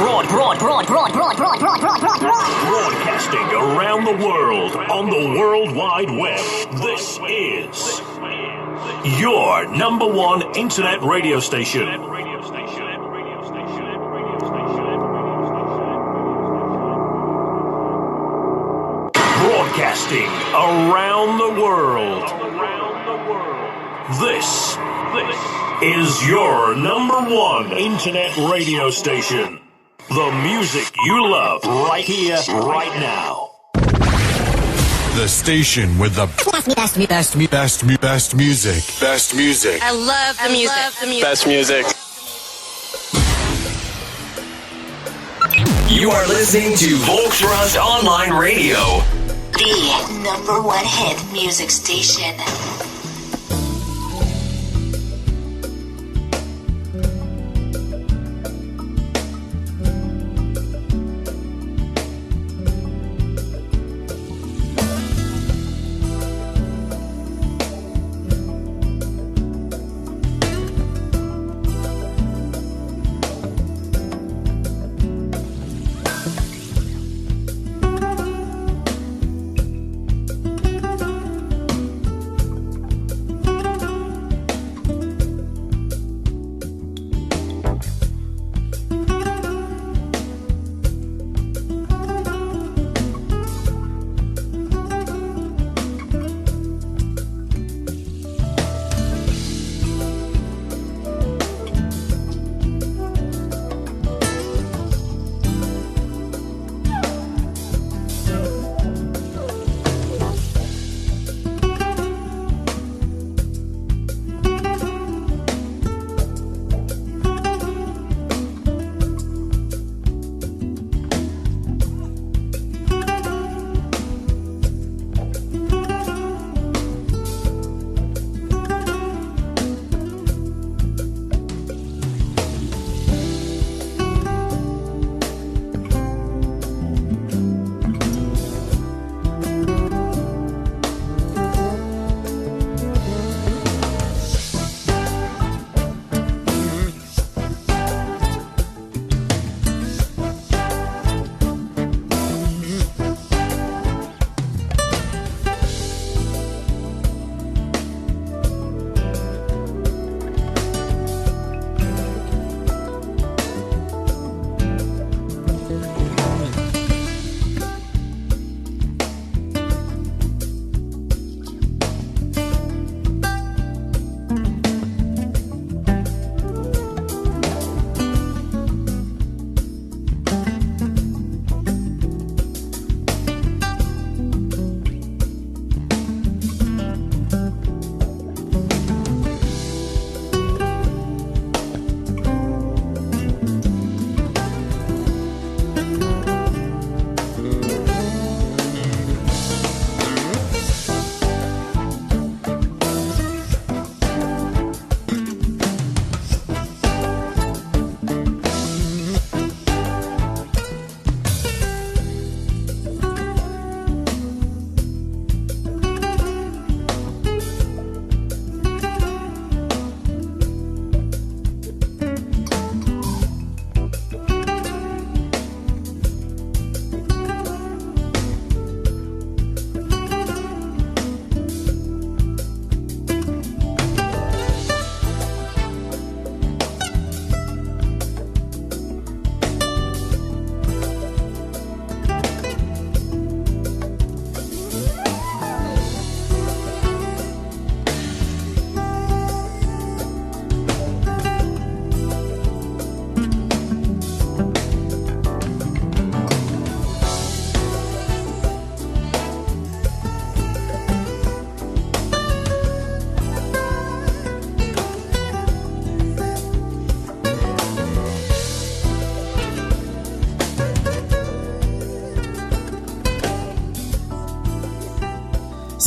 Broadcasting around the world on the World Wide Web. This is your number one internet radio station. Broadcasting around the world. This is your number one internet radio station. The music you love right here, right now. The station with the best music. Best music. I love the music. Best music. You are listening to Volksrust Online Radio. The number one hit music station.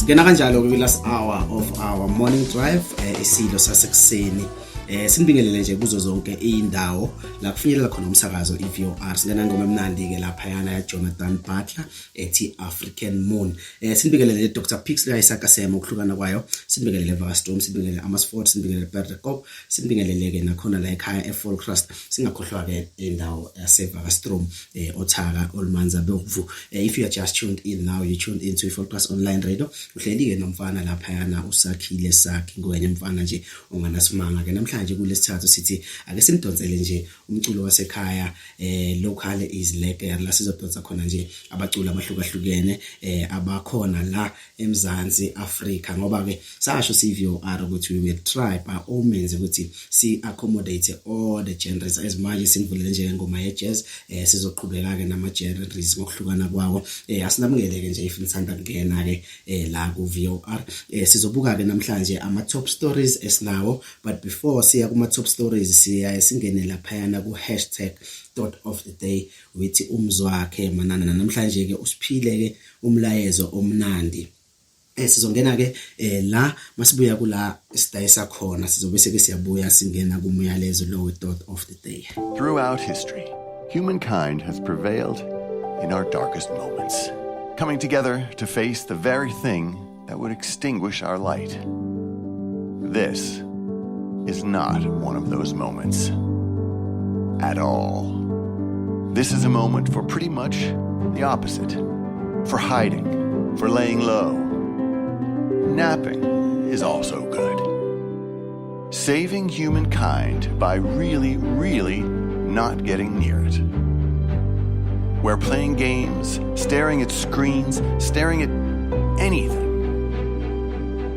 Sigena kanjalo kwi last hour of our morning drive Isidlo Sasekuseni Sinibingelele nje kuzo zonke indawo la kufinyelela khona umsakazo iVOR. Singena ngoma emnandi ke lapha yana ya Jonathan Butler ethi African Moon. Sinibingelele Dr. Pixley Sasekuseni ukuhlukana kwayo. Sinibingelele Vakastorm, sinibingelele Amasford, sinibingelele Bertekop, sinibingelele ke nakhona la ekhaya eFolkrust. Singakhohlwa ke indawo yaseVakastorm othaka Olmanza Bokvu. If you are just tuned in now, you tuned into Folkrust online radio. Uhleli ke nomfana lapha yana usakhile sakhe ngoyenye mfana nje onganasimanga ke namhlanje kulesithathu sithi ake simdonsele nje umculo wasekhaya local is lekker la sizodonsa khona nje abaculi abahlukahlukene abakhona la eMzansi Afrika ngoba ke sasho CVOR ukuthi we will try by all means ukuthi si accommodate all the genres ezimanje sinivulele nje ngoma ye jazz sizoqhubeka ke nama genres ngokuhlukana kwawo asinamukele ke nje if nithanda kungena ke la ku VOR sizobuka ke namhlanje ama top stories esinawo but before siya kuma top stories siya singene lapha yana ku #thought of the day with umzwakhe manana namhlanje ke usiphile ke umlayezo omnandi sizongena ke la masibuya kula sidayisa khona sizobe seke siyabuya singena kumyalezo lo thought of the day. Throughout history, humankind has prevailed in our darkest moments, coming together to face the very thing that would extinguish our light. This is not one of those moments at all. This is a moment for pretty much the opposite. For hiding, for laying low. Napping is also good. Saving humankind by really, really not getting near it. Where playing games, staring at screens, staring at anything,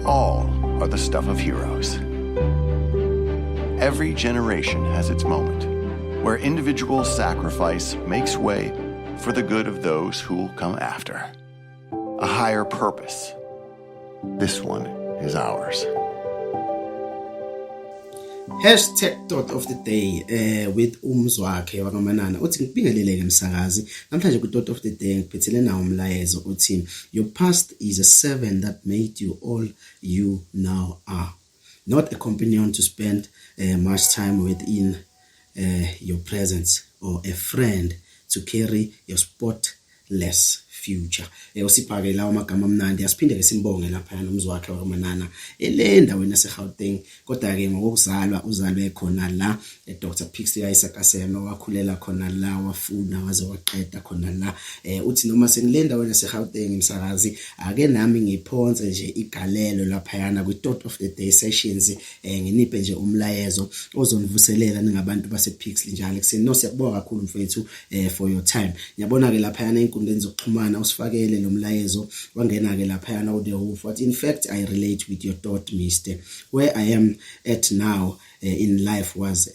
all are the stuff of heroes. Every generation has its moment, where individual sacrifice makes way for the good of those who will come after. A higher purpose. This one is ours. #thought of the day with umzwakhe wakamanana uthi ngibingelele ke msakazi namhlanje ku thought of the day ngiphethele nawo umlayezo uthi your past is a servant that made you all you now are, not a companion to spend much time within your presence, or a friend to carry your spotless future. Usiphake lawo magama amnandi asiphinde ke simbonge lapha nomzwakhe wakamanana endaweni yaseGauteng kodwa ke ngokuzalwa uzalwe khona la Dr. Pixley Sasekuseni wakhulela khona la wafuna waze waqeda khona la uthi noma sengilendaweni yaseGauteng imsakazi ake nami ngiphonse nje igalelo lapha yana ku thought of the day sessions nginiphe nje umlayezo ozonivuselela ningabantu basePixley njalo kuseni no siyabonga kakhulu mfethu for your time. Ngiyabona ke lapha yana inkundleni zokuxhumana usifakele lo mlayezo wangena ke lapha yana ude what in fact I relate with your thought, Mr. Where I am at now in life was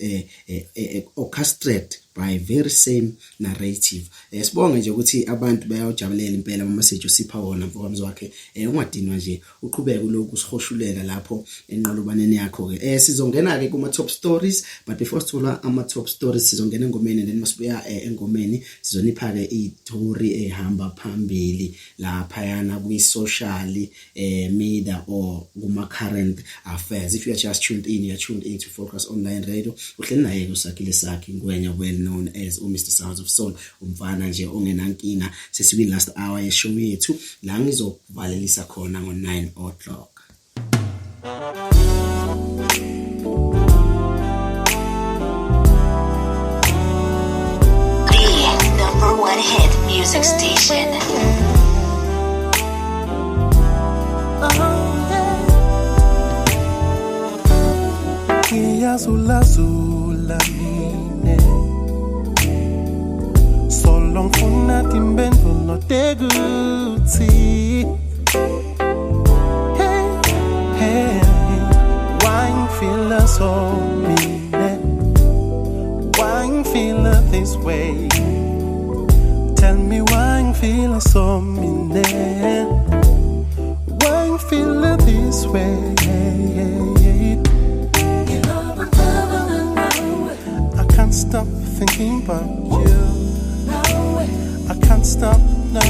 orchestrated by very same narrative. Sibonge nje ukuthi abantu bayajabulela impela ama message usipha wona mfokamzi wakhe ungadinwa nje uqhubeke lokhu usihoshulela lapho enqolobaneni yakho ke sizongena ke kuma top stories but before sithola ama top stories sizongena engomeni and then masibuya engomeni sizonipha ke istory ehamba phambili lapha yana kwi social media or kuma current affairs. If you are just tuned in, you are tuned into Focus Online Radio. Uhleli naye usakhile sakhe ngwenya well known as Mr. Sounds of Soul umfana nje ongenankinga sesikwini last hour yeshow yethu la ngizovalelisa khona ngo9 o'clock. The #1 hit music station. Zula zula mine Solo ngifuna timbendulo teguthi Hey, hey, why you feel so mine? Why you feel this way? Tell me why you feel so mine? Why you feel this way? I can't stop thinking about you. I can't stop now.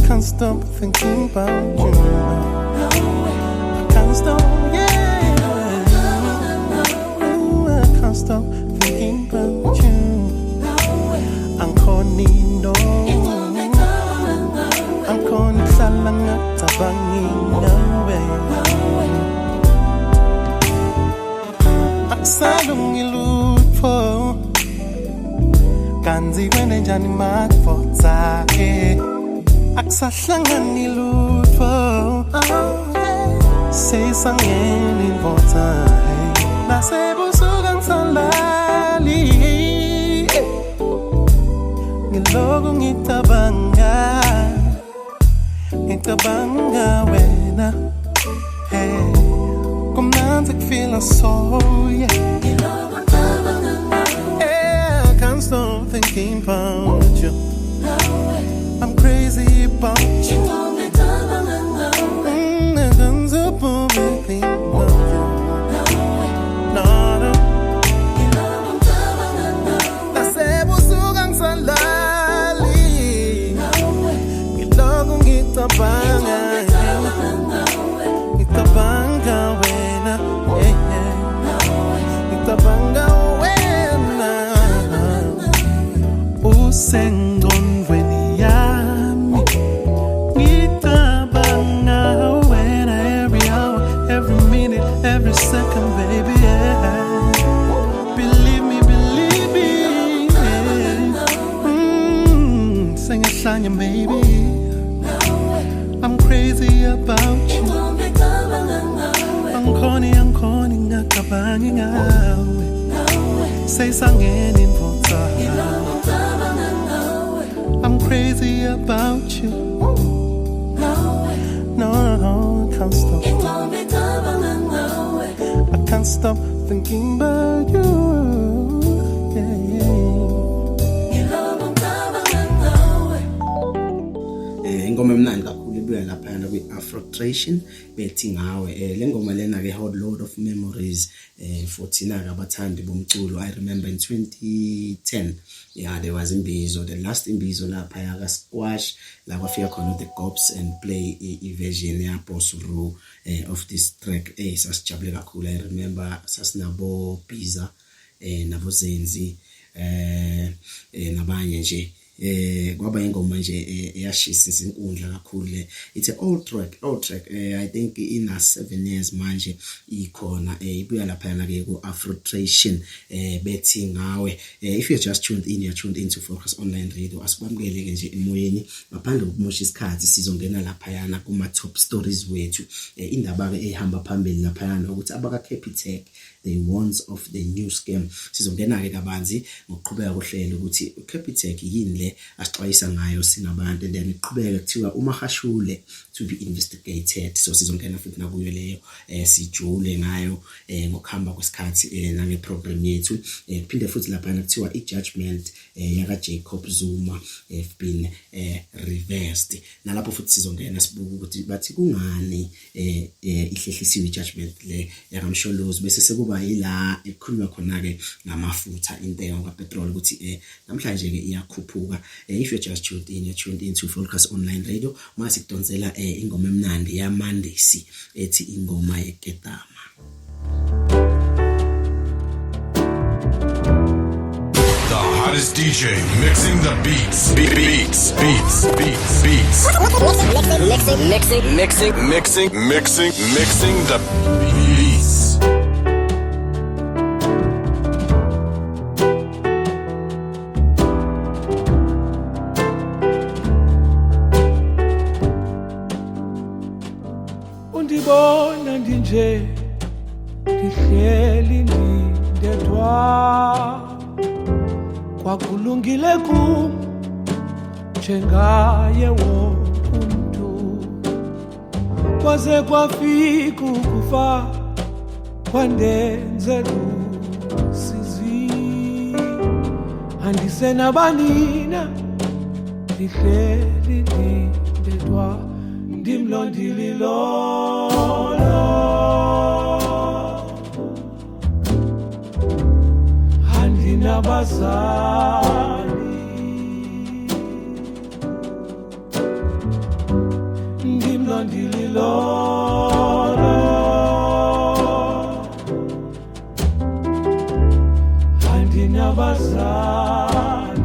Can't stop thinking about you. I can't stop, yeah. salungilutfo kanzi kwene njani makufotsa akusahlangani lutfo seyisangeni invotsa nasebusuku angisalali ngiloku ngicabanga wena kumnanzi kufila so yeah I can't stop thinking about you I'm crazy about you I can't stop thinking about you no nasebusuku angisalali ngiloku ngicabanga wena ngicabanga wena usengqondweni yami ngicabanga wena every hour every minute every second baby yeah. believe me sengahlanya baby I'm crazy about you Angkhoni ngakabangi ngawe seyisangeni invotsa I'm crazy about you no I can't stop I can't stop thinking about you ingoma emnandi kakhulu ibuya laphana kwi-Afrotration bethi ngawe le ngoma lena ke hold load of memories for thina abathandi bomculo I remember in 2010 yeah there was imbizo the last imbizo lapha yaka Squash la kwafika khona the Gops and play a version ya Boss Ru of this track sasijabule kakhulu I remember sasinabo Pizza nabo Zenzi nabanye nje kwaba ingoma nje eyashisa inkundla kakhulu le it's an old track I think ina 7 years manje ikhona ibuya lapha na ke ku Afrotration bethi ngawe if you just tuned in you're tuned into Focus Online Radio asibamukele ke nje emoyeni ngaphandle kokumosha isikhathi sizongena lapha yana kuma top stories wethu indaba ke ehamba phambili lapha yana ukuthi abaka Capitec the ones of the new scam sizongena ke kabanzi ngokuqhubeka kohlelo ukuthi Capitec yini le asixwayisa ngayo singabantu and then iqhubeka kuthiwa umahashule to be investigated so sizongena futhi nakuyo leyo sijule ngayo ngokuhamba kwesikhathi nange program yethu phinde futhi lapha kuthiwa ijudgment yaka Jacob Zuma have been reversed nalapho futhi sizongena sibuka ukuthi bathi kungani ihlehlisiwe ijudgment le yakamsholozi bese sekuba yila ekhuluma khona ke ngamafutha intengo kapetrol ukuthi namhlanje ke iyakhuphuka if you just tuned in you're tuned into Focus Online Radio mase kudonsela ingoma emnandi yaMandisi ethi ingoma yeketama The hottest DJ mixing the beats mixing the beats Undibona ndinje ndihleli ndedwa kwakulungile kum njengaye wonke kwaze kwafika ukufa kwandenze lusizi andisenabanina ndihleli ndedwa ndimlondililolo andinabazali ndimlondililolo andinabazali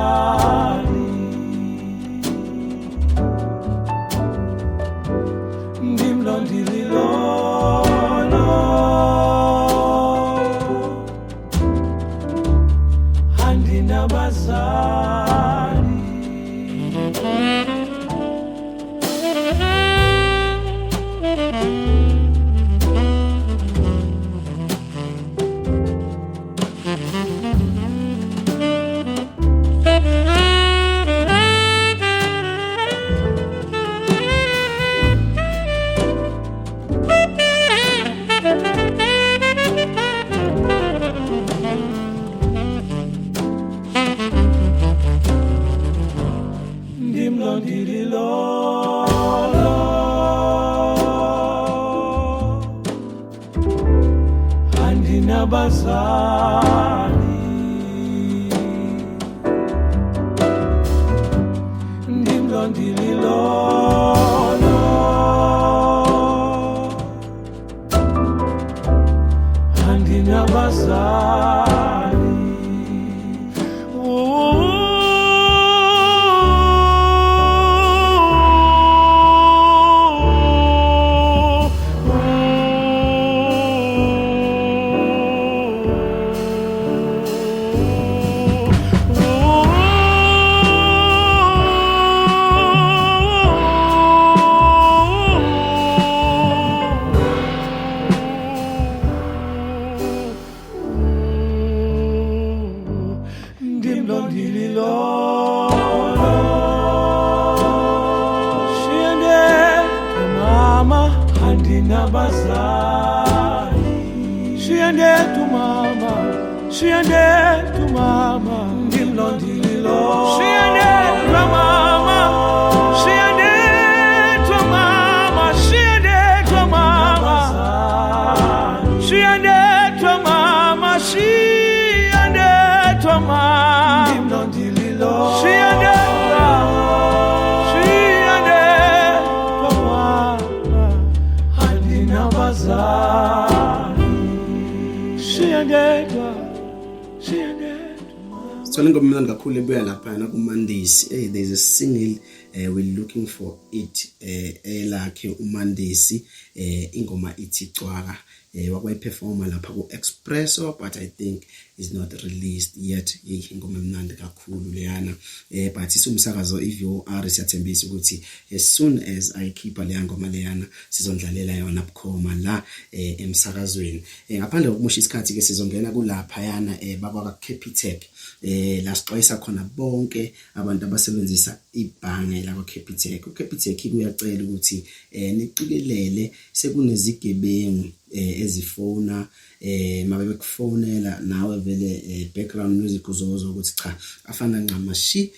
abazali ndimlondililolo andinabazali ndimlondililolo andinabazali ndimlondililolo andinabazali Sithole ingoma emnandi kakhulu ebuya laphana kuMandisi. There's a single we're looking for it elakhe uMandisi ingoma ithi Cwaka wakwayiperforma lapha ku-Expresso, but I think is not released yet. Ingoma emnandi kakhulu leyana, but isumsakazo iVOR siyathembisa ukuthi as soon as ayikhipha leya ngoma leyana sizondlalela yona bukhoma la emsakazweni. Ngaphandle kokumusha isikhathi ke sizongena kulapha yana bakwa Capitec la sixwayisa khona bonke abantu abasebenzisa ibhange la Capitec. uCapitec kuyacela ukuthi niqikelele sekunezigebengu ezifona mabe bekufonela nawe vele background music uzozo ukuthi cha afana ncamashi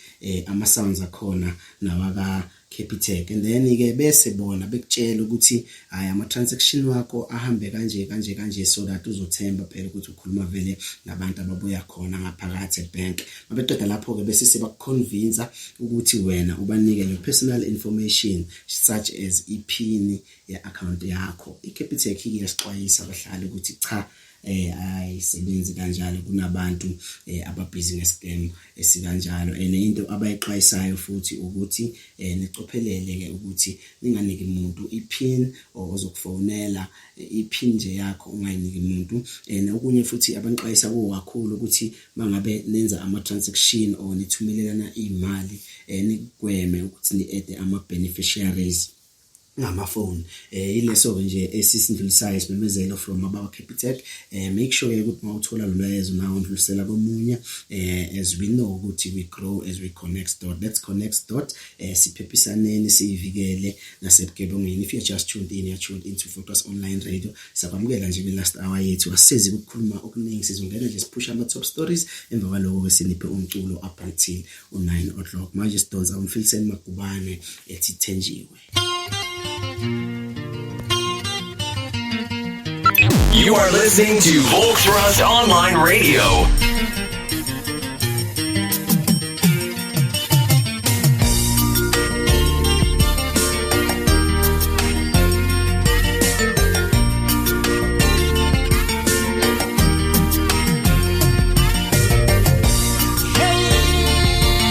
ama sounds akhona nawaka Capitec, and then ke bese bona bekutshela ukuthi hayi ama transaction wakho ahambe kanje so that uzothemba phela ukuthi ukhuluma vele nabantu ababuya khona ngaphakathi ebank. Mabeqeda lapho ke bese sebakuconvince ukuthi wena ubanike le personal information such as iPin ye account yakho. iCapitec iyasixwayisa abahlali ukuthi cha ayisebenzi kanjalo, kunabantu ababhizi ngescam esikanjalo. Into abayixwayisayo futhi ukuthi nicophelele ke ukuthi ninganiki umuntu iPin ozokufonela iPin nje yakho, ungayiniki umuntu. Okunye futhi abanixwayisa kakhulu ukuthi mangabe nenza ama transaction or nithumelelana imali nikugweme ukuthi ni-add ama beneficiaries ngamafoni. Ileso nje esisindlulisayo simemezelo from abawa Capitec. Make sure ukuthi mawuthola lo mlayezo nawo ndlulisela komunye, as we know ukuthi we grow as we connect dot. Let's connect dot. Siphephisaneni sivikele nasebugebengweni. If you're just tuned in, you're tuned into Focus Online Radio. Sakwamukela nje last hour yethu asezi ukukhuluma okuningi, sizongena nje sipush ama top stories emva kwaloko siniphe umculo up until 9 o'clock. Manje sidonsa umfiliseni Magubane ethi Thenjiwe. You are listening to Volksrust Online Radio. Hey,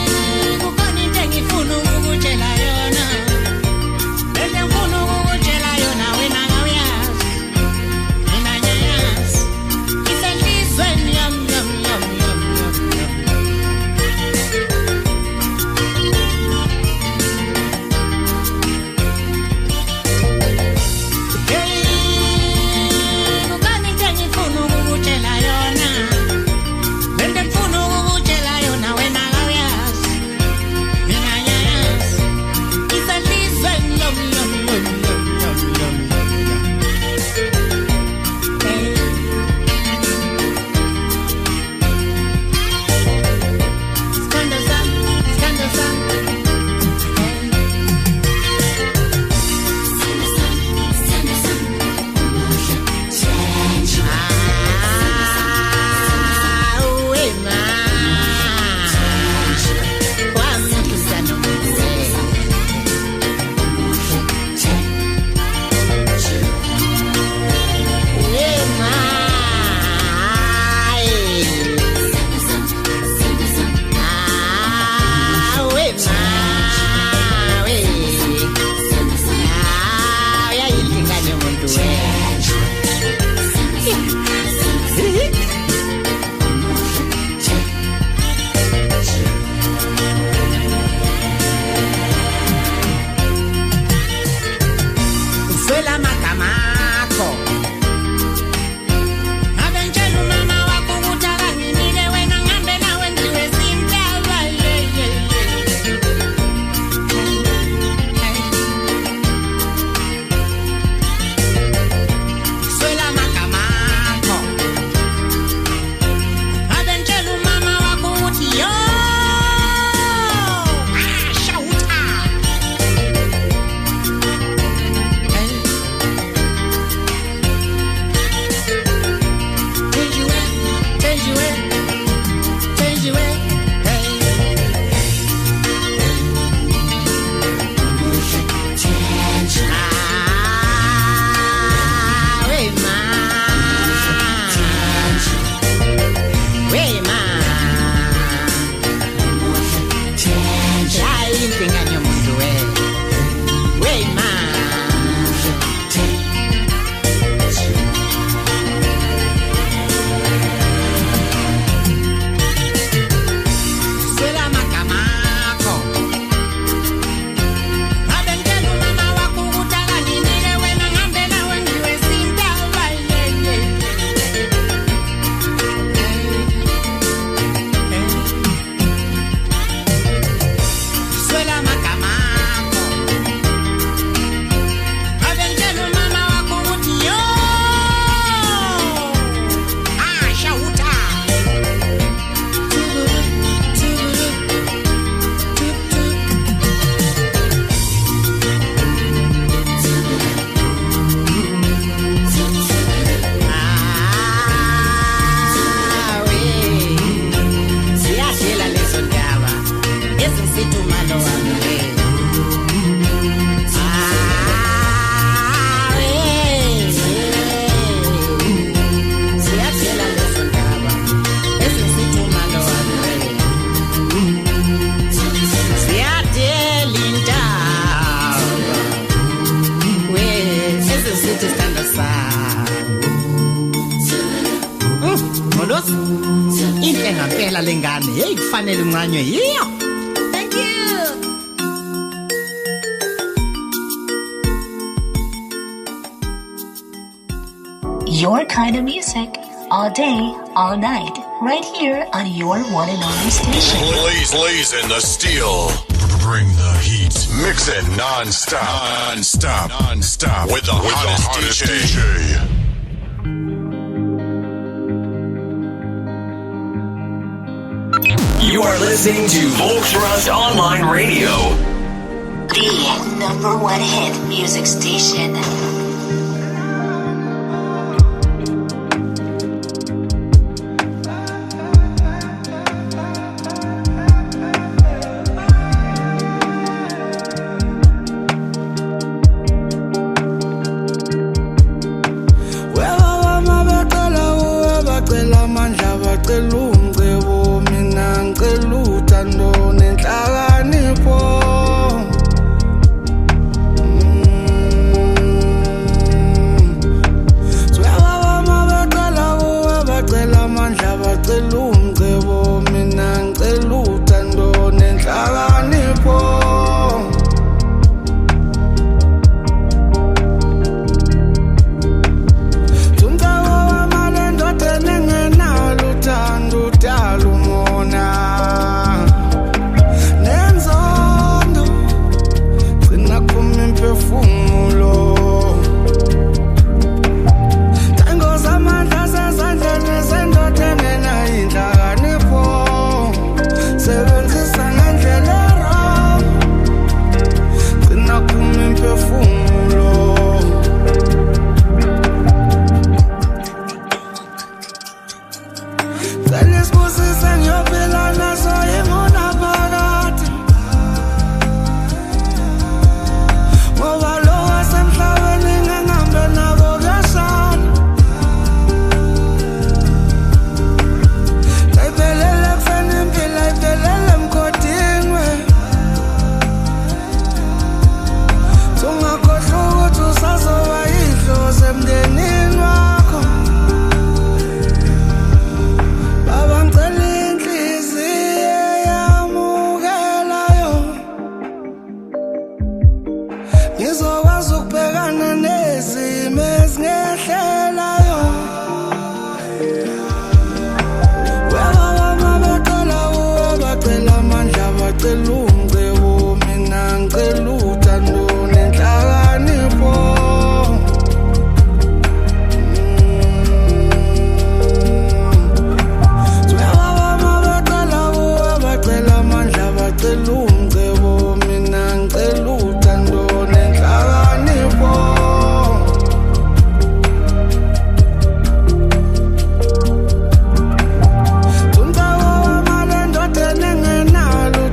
Esitumalo wami siyatshela lezo ndaba ezisitumalo wami siyatshela indaba we ezisithi sithanda sawo molosi inhle ngampela lengane hey kufanele uncanywe yiyo. Thank you. Your kind of music, all day, all night, right here on your one and only station. Blazing the steel. Bring the heat. Mix it non-stop. Non-stop. With the hottest DJ. You are listening to Volksrust Online Radio. The number one hit music station.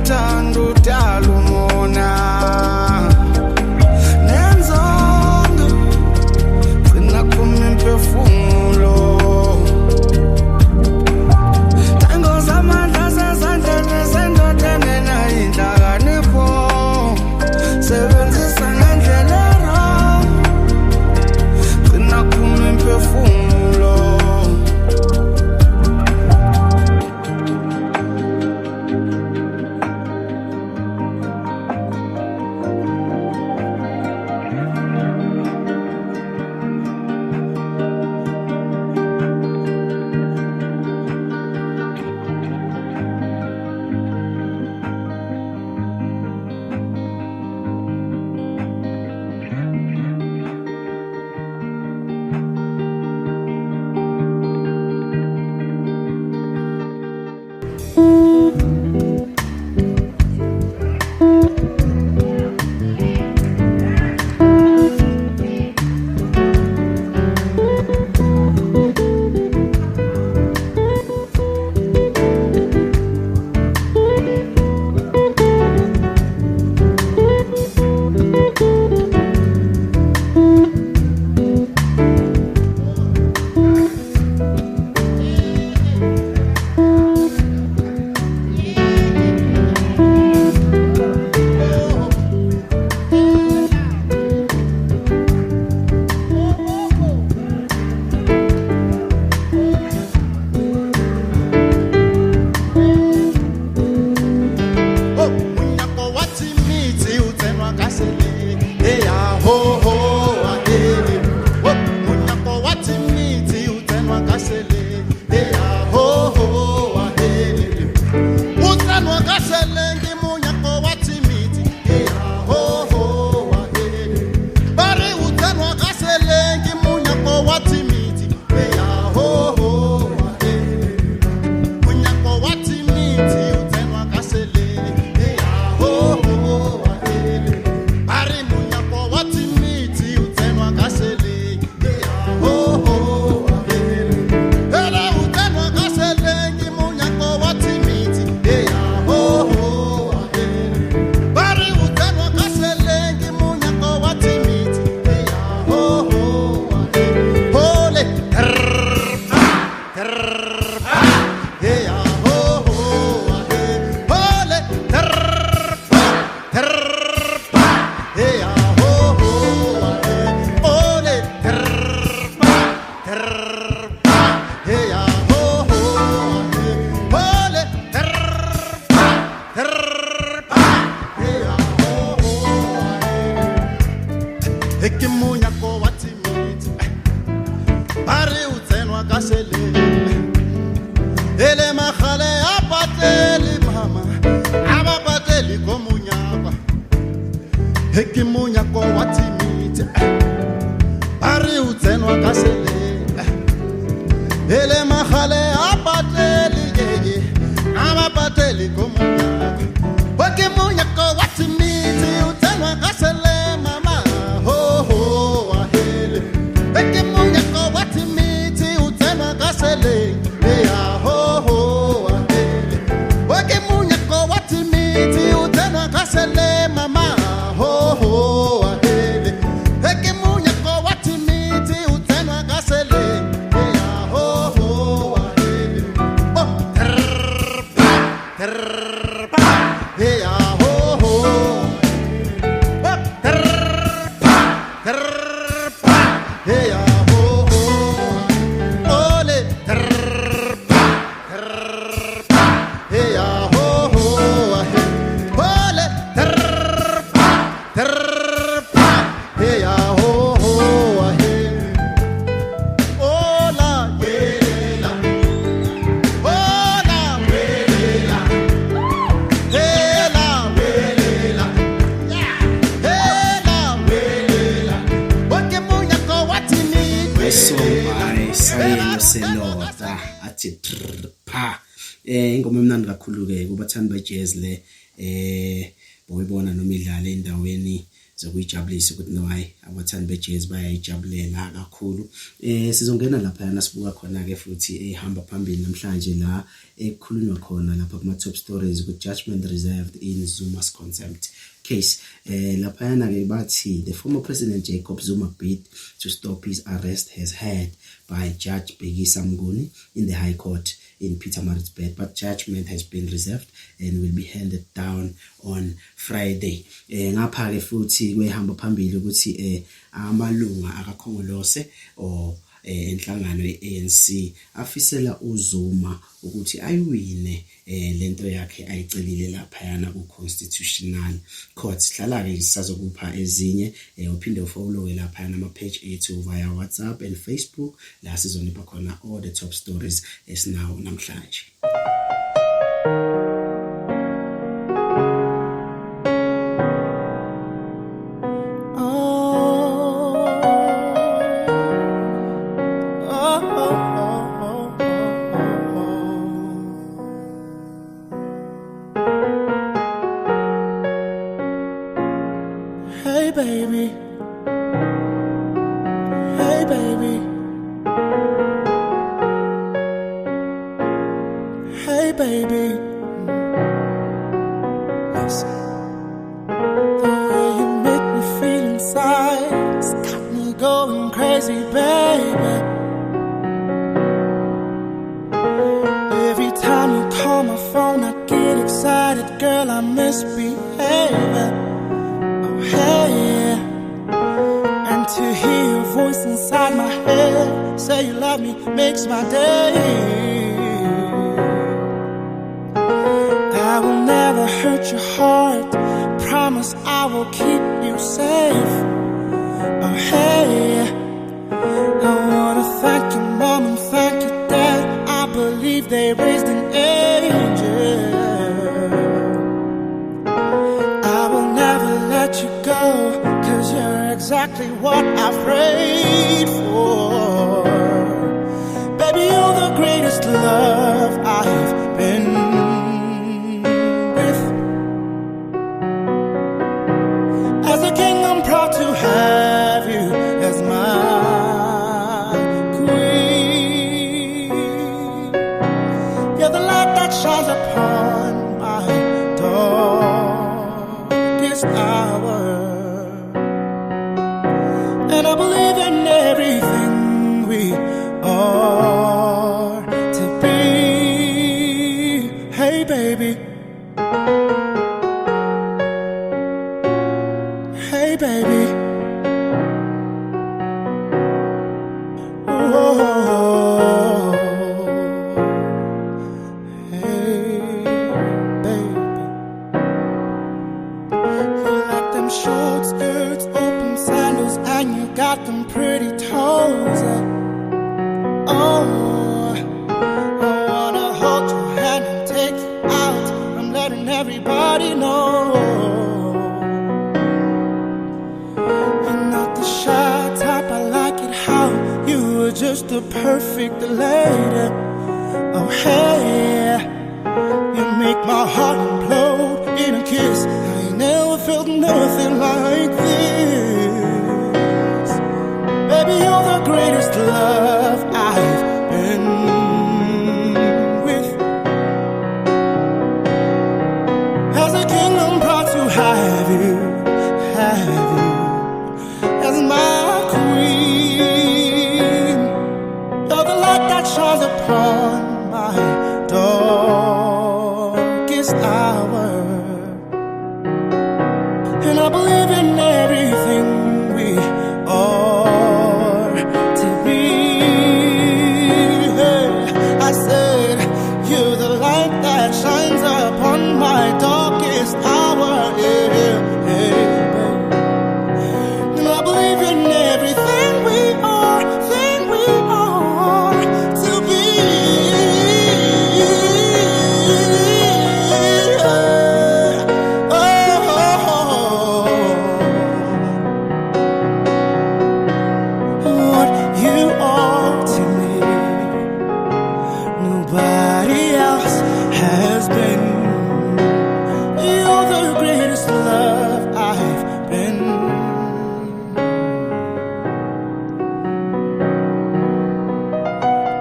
Tando heki munya ko watimite ari utsenwa kasele ele mahale apateli yeye amapateli komunya heki munya ko watimite utsenwa kasele mama ho ho ahele heki munya ko watimite utsenwa kasele ya ho ho ahele heki munya ko watimite utsenwa kasele mama ho ho ahele heki munya ko watimite utsenwa kasele ya ho ho ahele oh terpa ya ho ho oh terpa ya ho ho ole terpa ya ho ho ahele ole terpa ya ho ho ahele ola yelela ola welela hela welela hela welela wonke munya ko wathini Esombaye sayelo seloda athi pa ingoma emnandi kakhulu ke kubathandi bejazz le boyibona noma idlala endaweni zokuyijabulisa ukuthi no hayi abathandi bejazz bayayijabulela kakhulu. Sizongena lapha yana sibuka khona ke futhi ehamba phambili namhlanje la ekukhulunywa khona lapha kuma top stories ukuthi judgment reserved in Zuma's contempt case. Lapha yana ke bathi the former president Jacob Zuma bid to stop his arrest has heard by Judge Bekisa Mnguni in the High Court in Pietermaritzburg, but judgment has been reserved and will be handed down on Friday. Ngapha ke futhi kwehamba phambili ukuthi amalunga akakhongolose o enhlangano yeANC afisela uZuma ukuthi ayiwine lento yakhe ayicelile lapha yana ku Constitutional Court. Sihlala ke sisazokupha ezinye uphinde ufollow lapha yana ama page ethu via WhatsApp and Facebook la sizonipa khona all the top stories esinawo namhlanje. Hey baby, hey baby, hey baby. Listen, the way you make me feel inside, it's got me going crazy, baby. Every time you call my phone, I get excited, girl, I misbehave. Hey, and to hear your voice inside my head say you love me makes my day. I will never hurt your heart, promise I will keep you safe. Oh hey, I wanna thank your mom and thank your dad, I believe they raised an angel. Let you go, 'cause you're exactly what I prayed for. Baby, you're the greatest love I've been with. As a king, I'm proud to have you as my queen. You're the light that shines upon my darkest hour. And I believe in everything we are to be. Hey baby, hey baby, oh, hey baby. You like them short skirts, open sandals, and you got them pretty toes. Oh, I wanna hold your hand and take you out. I'm letting everybody know. a perfect lady. Oh hey, you make my heart implode in a kiss. I ain't never felt nothing like this. Baby, you're the greatest love I've been with. As a king, I'm proud to have you as my queen. You're the light that shines upon my darkest hour, and I believe in everything we are to be. I said, you're the light that shines upon my darkest hour. And I believe in everything we are to be. What you are to me, nobody else has been. You're the greatest love I've been.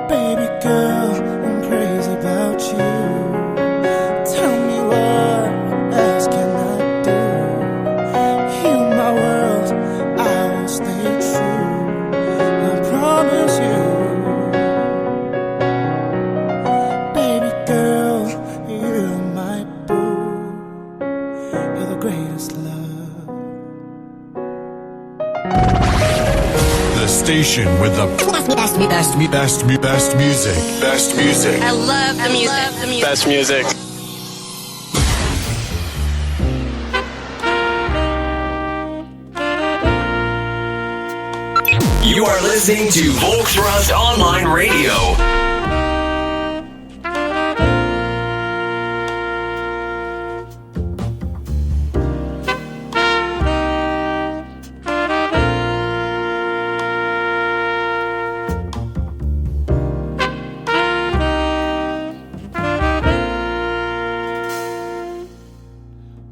Baby girl, I'm crazy about you. Tell me what else can I do? You my world, I will stay true. I promise you. Baby girl, you're my boo. You're the greatest love. The station with the best music. Best music. I love the music. Best music. You are listening to Volksrust Online Radio.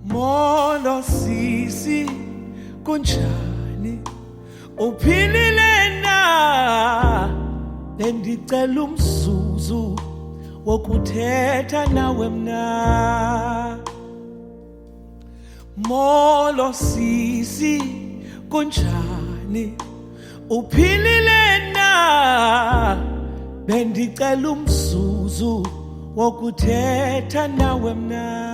Molo sisi kunjani uphilile na bendicela umzuzu wokuthetha nawe mna. Molo sisi kunjani uphilile na bendicela umzuzu wokuthetha nawe mna.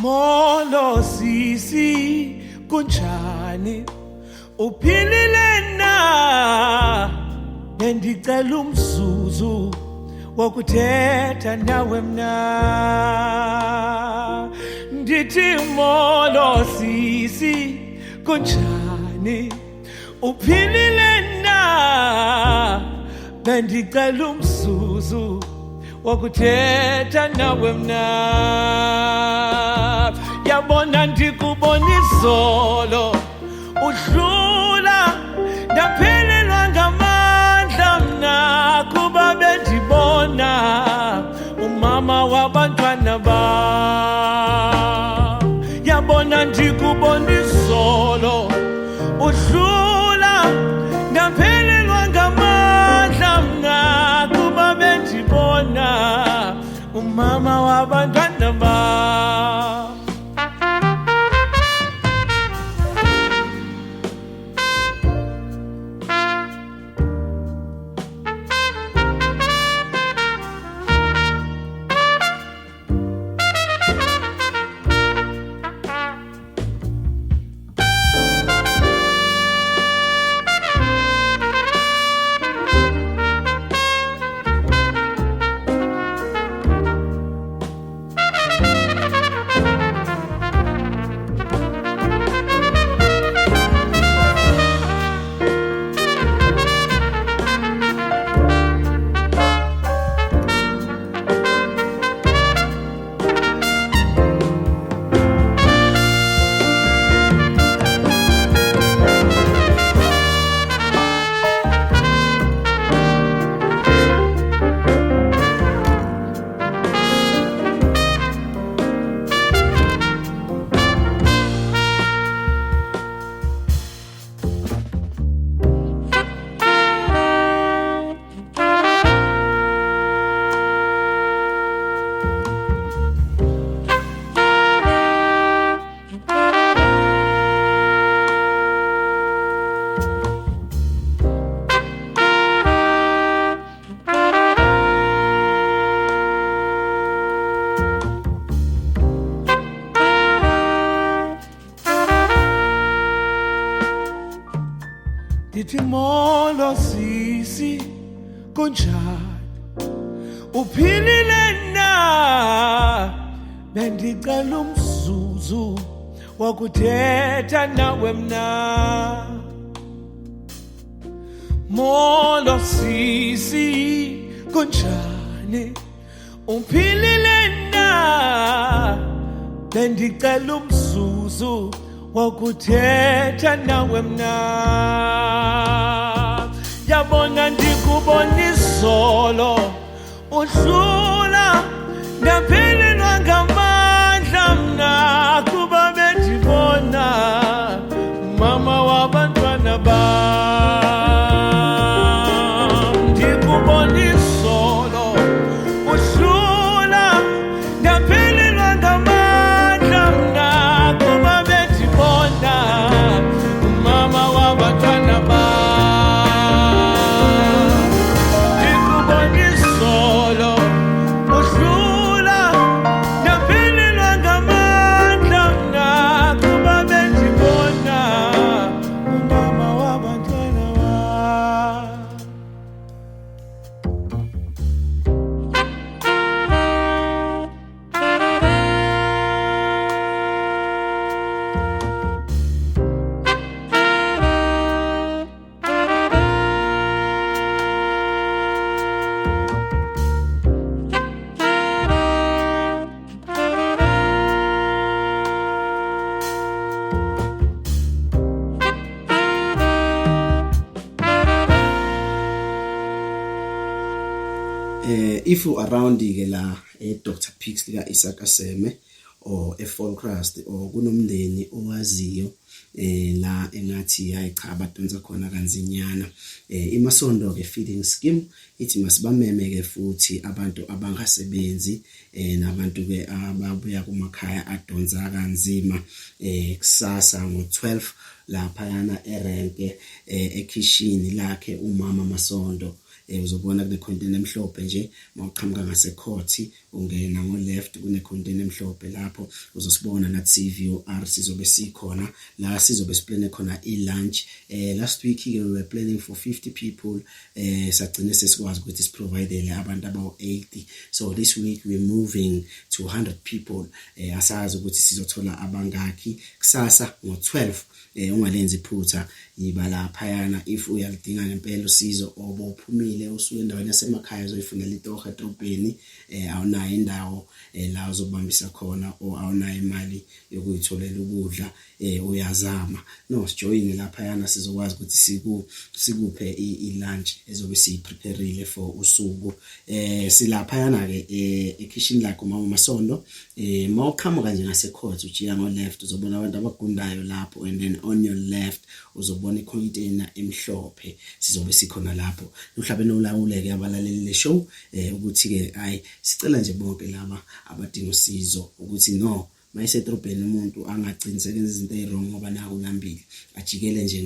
Molo sisi kunjani uphilile na bendicela umzuzu wokuthetha nawe mna. Ndithi molo sisi kunjani uphilile na bendicela umzuzu wokuthetha nawe mna. Yabona ndikubona izolo udlula ndaphelelwa ngamandla mna kuba bendibona umama wabantwana bam. Yabona ndikubona izolo udlula ndaphelelwa ngamandla mna kuba bendibona umama wabantwana bam. Timolo sisi kunjani uphilile na bendicela umzuzu wakuthetha nawe mna Molo sisi kunjani uphilile na bendicela umzuzu wakuthetha nawe mna yabona ndikubona izolo udlula ndaphelelwa ngamandla mna kuba bendibona mama wabantwana bam ndikubona izolo udlula ndaphelelwa ngamandla mna kuba bendibona mama wabantwana bam if you around ke la Dr. Pix lika Sasekuseni or Folkrust or kunomndeni owaziyo la engathi hayi cha badonsa khona kanzinyana imasondo ke feeding scheme ithi masibameme ke futhi abantu abangasebenzi nabantu ke ababuya kumakhaya adonsa kanzima kusasa ngo12 lapha yana erenke ekitchen lakhe umama Masondo uzobona kune container emhlophe nje mawuqhamuka ngasekhothi ungena ngo left kune container emhlophe lapho uzosibona na CVOR sizobe sikhona la sizobe siplane khona lunch last week we were planning for 50 people sagcina sesikwazi ukuthi siprovide abantu about 80 so this week we're moving to 100 people asazi ukuthi sizothola abangaki kusasa ngo12 ungalenzi iphutha yiba lapha yana if uyalidinga ngempela usizo obophumile usuke endaweni yasemakhaya uzoyifunela itoha edrobheni awunayo indawo la uzobambisa khona o awunayo imali yokuyitholela ukudla uyazama no join lapha yana sizokwazi ukuthi sikuphe ilunch ezobe siyiprepareile for usuku silapha yana ke ekitchen lakho mama Masondo mawuqhamuka nje ngasekhothi ujiya ngo left uzobona abantu abagundayo lapho and then on your left uzobona icontainer emhlophe sizobe sikhona lapho uhlabene ulawuleke abalaleli le show ukuthi ke hayi sicela nje bonke laba abadinga usizo ukuthi no mayisedrobheni umuntu angagcinisekeni izinto ezirong ngoba naku ngambili ajikele nje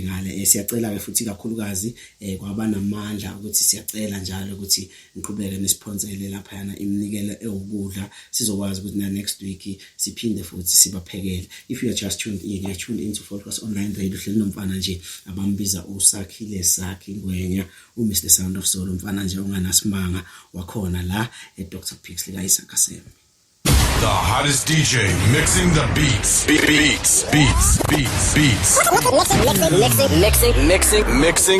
ngale siyacela ke futhi kakhulukazi kwabanamandla ukuthi siyacela njalo ukuthi niqhubeke nesiphonsele lapha yana imnikele ewukudla sizokwazi ukuthi na next week siphinde futhi sibaphekele if you are just tuned in you tuned into Focus Online Radio hleli nomfana nje abambiza usakhile sakhe ngwenya uMr Sound of Soul umfana nje onganasimanga wakhona la Dr. Pix lika Sasekuseni. The hottest DJ mixing the beats.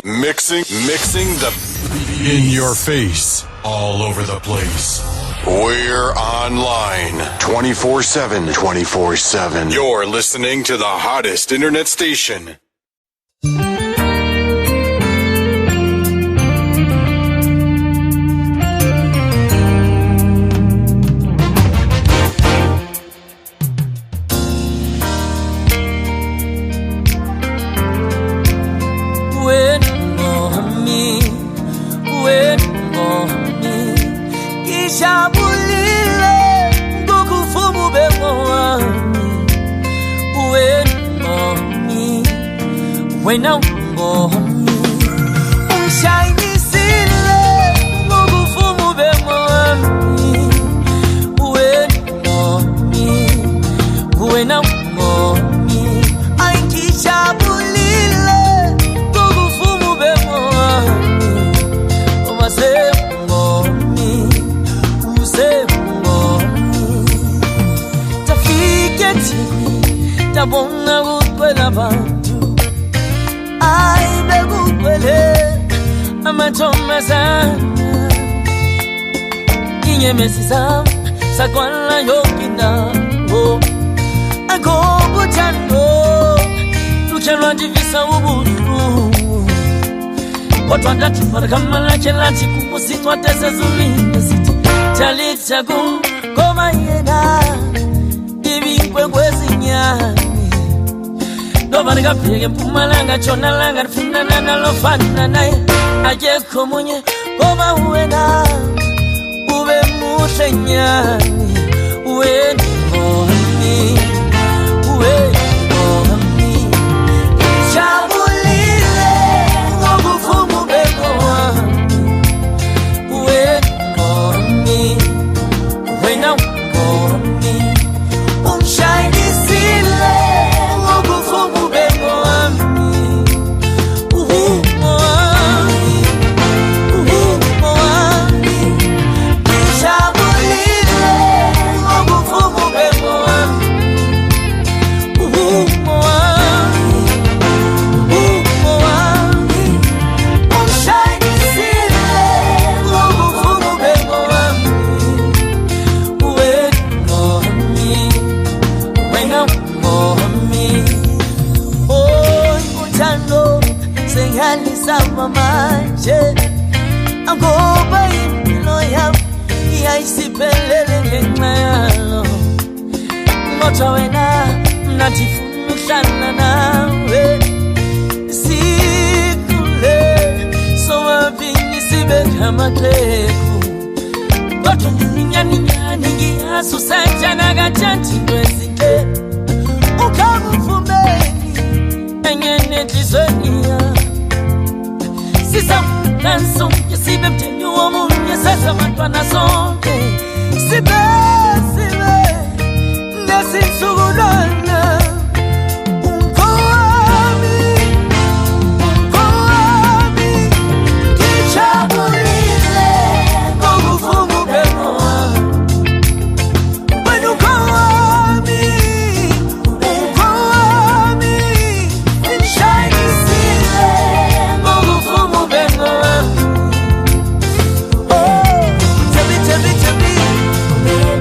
Mixing the in your face, all over the place. We're online 24/7. You're listening to the hottest internet station. When I'm gone, shiny silly, Mugufumu Bemoni. When I'm gone, I kiss a bully. ngiyabona kukwela abantu ay bekukwele amantombazana inyemezisa sakwala yokindawo akokuthando luchelwa ndivisa ubuhlungu kodwa ndathi gama lakhe lathi kumusitwa tesezulwini sithi talitha ngoma yena ibinkwe kwezinyani nobani kabheke Mpumalanga Tshonalanga ndifunana nalofana naye akekho munye ngoba wena ube muhle nyani wena ngomi jabulile ngobuvumu beko wena wena ngomi umshayisile ngobuvumu beko Sama manje agoba impilo yami iyayisiphelele ngenxa yalo ngoba wena mnadifuna ukuhlala nawe sikule sobabili sibe ngamaxhegu kodwa ninyani ngiyasusenjana kajanti into ezinhle ukhamuvumeni engene enhlizweni Sisa nanso yesibe mthenyu womunye sesabantwana sonke sibe nesinsukulwana unkomi ngijabulile ngobuvumu beko wena unkomi ngishayisile ngobuvumu beko oh tell me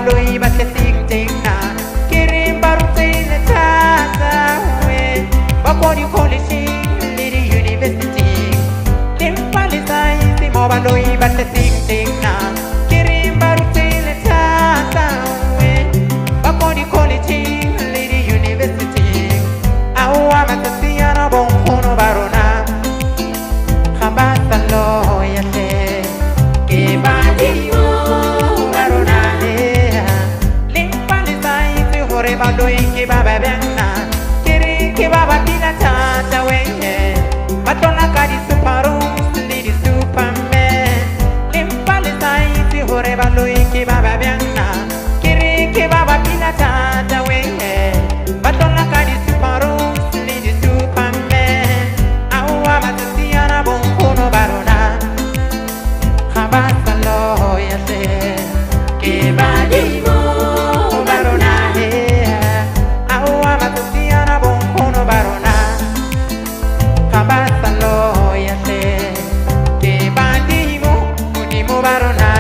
baloi ba ting ting na kirim barutile tata we ba kodi college lady university timpali sai si mo baloi ba ting ting na kirim barutile tata we ba kodi college lady university awa matasiana bon kono barona khabata lo ya te ke badi barona limpali sai si hore baloi ke baba benna kiri ke baba pina tata we matona kadi suparu lady superman limpali sai si hore baloi ke baba benna kiri ke baba pina tata we matona kadi suparu lady superman awa matasiana bon kono barona khabata lo ya te ke badi barona awa matasiana bon kono barona khabata lo ya te ke badi mo barona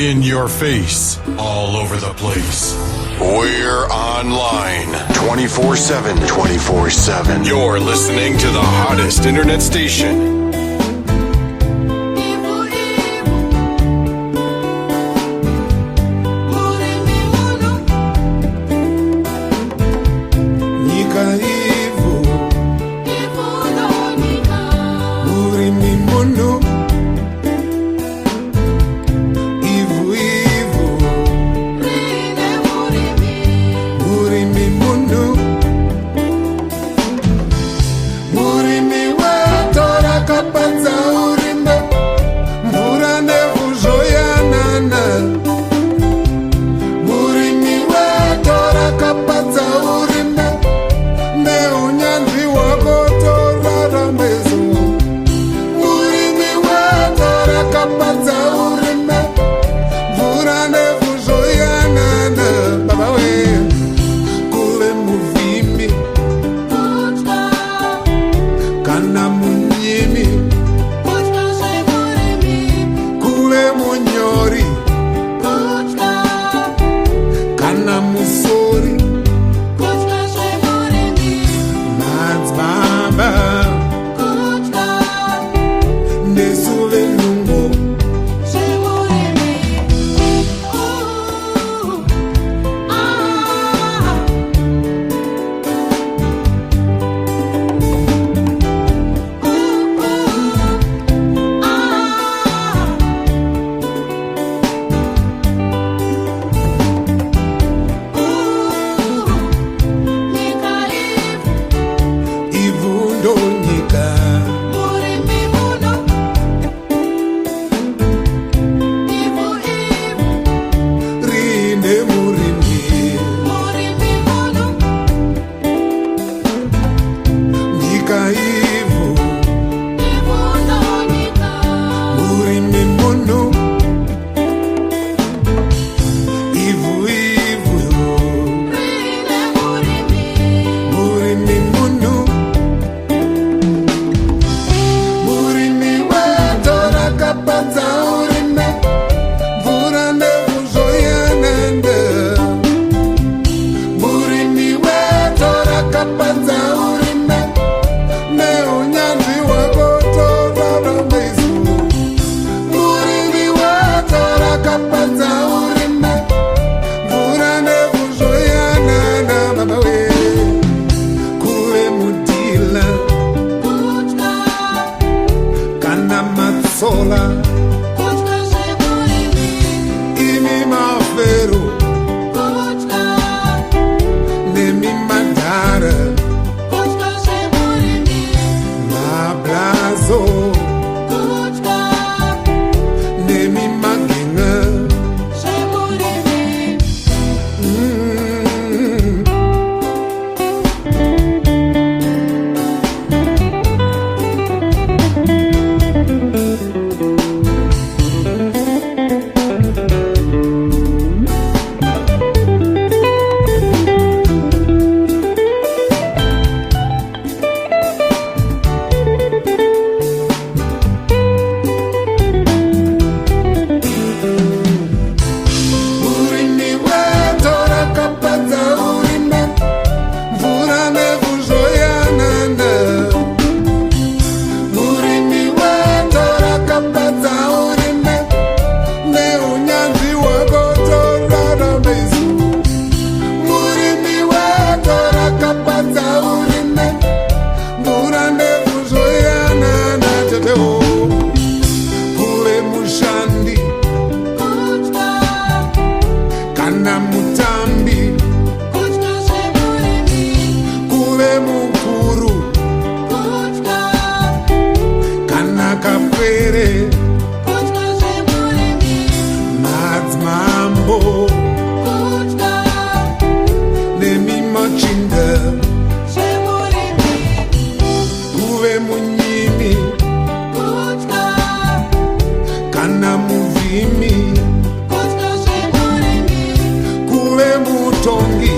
In your face, all over the place. We're online 24/7. 24/7. You're listening to the hottest internet station. rakapadza urime, mvura nevhu zvoyanana. Murimi weto rakapadza urime, neunyanzvi hwako torarama izuva. Murimi weto rakapadza urime, mvura nevhu zvoyanana. Baba we kuve muvhimi kana munyimi, kuve munyori kana musori, madzibaba nesuve nungo. Ivundo nyika rinde murimi, nyika ivu murimi muno, ivu ivu murimi muno. Murimi weto rakapadza urime, mvura nevhu zvoyanana. Murimi weto rakapadza urime, neunyanzvi hwako torarama izuva. Murimi weto rakapadza urime, mvura nevhu zvoyanana. Baba we kuve mudhila kana matsola, imi mafero nemi madhara, mablazo nemi magenga. Murimi weto rakapadza urime, mvura nevhu zvoyanana. Murimi weto rakapadza urime, neunyanzvi hwako torarama izuva. Murimi weto rakapadza urime, mvura nevhu zvoyanana. Tetewo kuve mushandi kana mutambi, kuve mukuru kana kapwere, madzimambo nemi machinda, kuve munyimi kana muvhimi, kuve mutongi